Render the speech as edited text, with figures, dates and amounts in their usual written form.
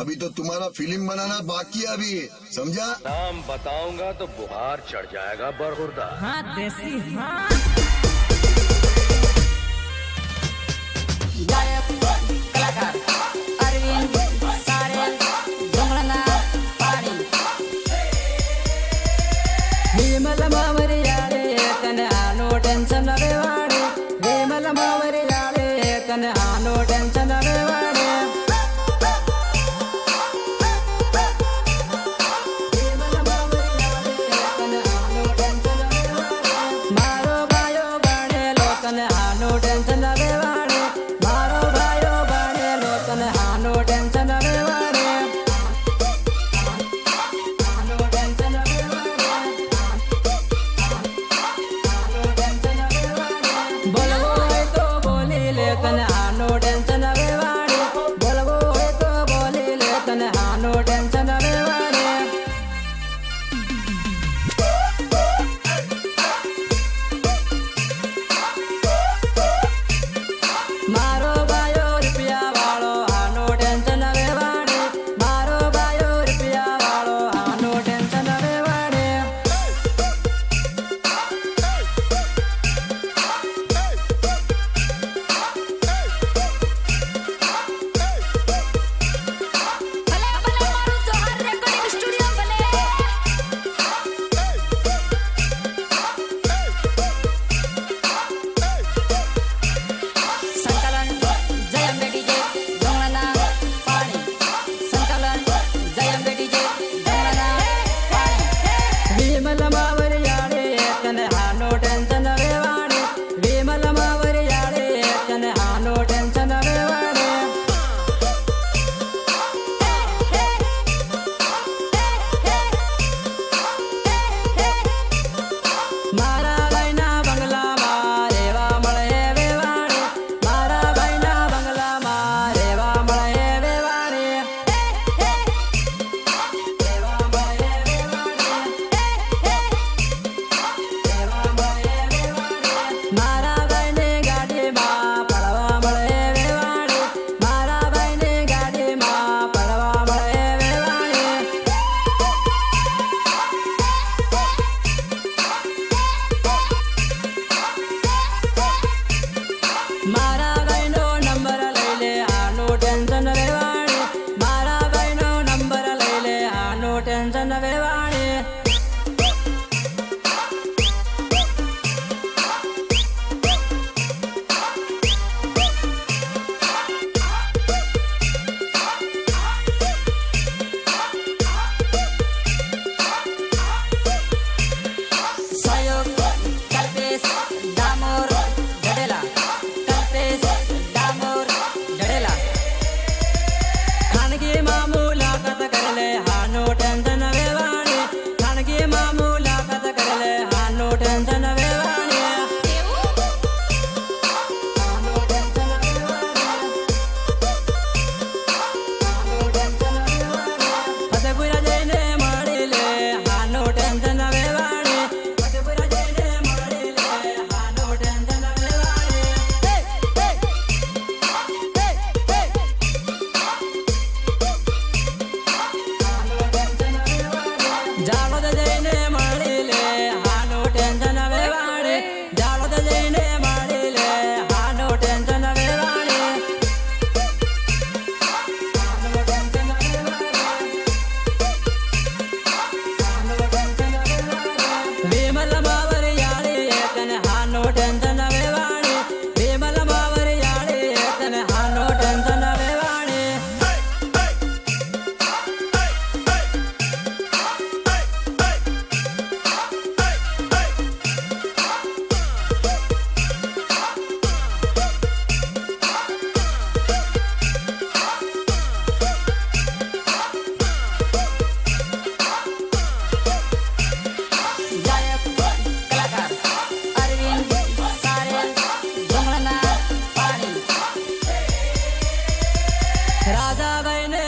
अभी तो तुम्हारा फिल्म बनाना बाकी है अभी, समझा? नाम बताऊंगा तो बुखार चढ़ जाएगा बरहुरदा। हाँ देसी हाँ गायक कलाकार अरविंद सारेल डोंगळना पाणी विमल मावरियाळे कने आनो टेन्शन रेवाडे विमल मावरियाळे कने आनो टेन्शन रेवाडे विमल मावरियाळे कने आनो टेन्शन रेवाडे मारो बायो बाणे लोकने आनो टेन्शन रेवाडे मारो बायो बाणे लोकने आनो टेन्शन रेवाडे आनो टेन्शन रेवाडे बोलवो है तो बोली लेकिन आनो टेंशन रेवाडे बोलवो है तो बोली लेकिन आनो टेंशन रेवाडे मारो बायो रुपया वालो आनो टेंशन रेवाडे मारो बायो रुपया वालो आनो टेंशन रेवाडे ભલે ભલે મારું જોહર રેકોર્ડિંગ સ્ટુડિયો ભલે संकलन जयम डीजे डोंगळना पाणी संकलन जयम डीजे डोंगळना पाणी विमल मावरियाळे कने आनो टेंशन रेवाडे विमल मावरियाळे कने आनो टेंशन रेवाडे मारा भाईना बंगला मारेवा मळे वेवाडे मारा भाईना बंगला मारेवा मळे वेवाडे वेवा मळे वेवाडे वेवा मळे वेवाडे मारा भाईने गाडी मा पडवा मळे वेवाडे मारा भाईने गाडी मा पडवा मळे वेवाडे मारा भाईनो नंबर लैले आनो टेंशन रेवाडे मारा भाईनो नंबर लैले आनो टेंशन रेवाडे सहयोग कल्पेश दामोर ढडेला कल्पेश दामोर ढडेला खानगी मुलाकात करले हानो टेंशन वेवाडे खानगी मुलाकात करले हानो टेंशन वेवाडे हानो टेंशन वेवाडे हानो टेंशन वेवाडे फतेपुरा जैने माडिले हानो टेंशन वेवाडे फतेपुरा जैने माडिले हानो टेंशन वेवाडे जाळोद जैने माडिले हानो टेंशन वेवाडे जाळोद जैने माडिले हानो टेंशन वेवाडे हानो टेंशन वेवाडे विमल मावरियाळे कने हानो टेंशन वेवाडे विमल मावरियाळे कने हानो टेंशन वेवाडे गायक कलाकार अरविंद सारेल डोंगळना पाणी राजा भाईने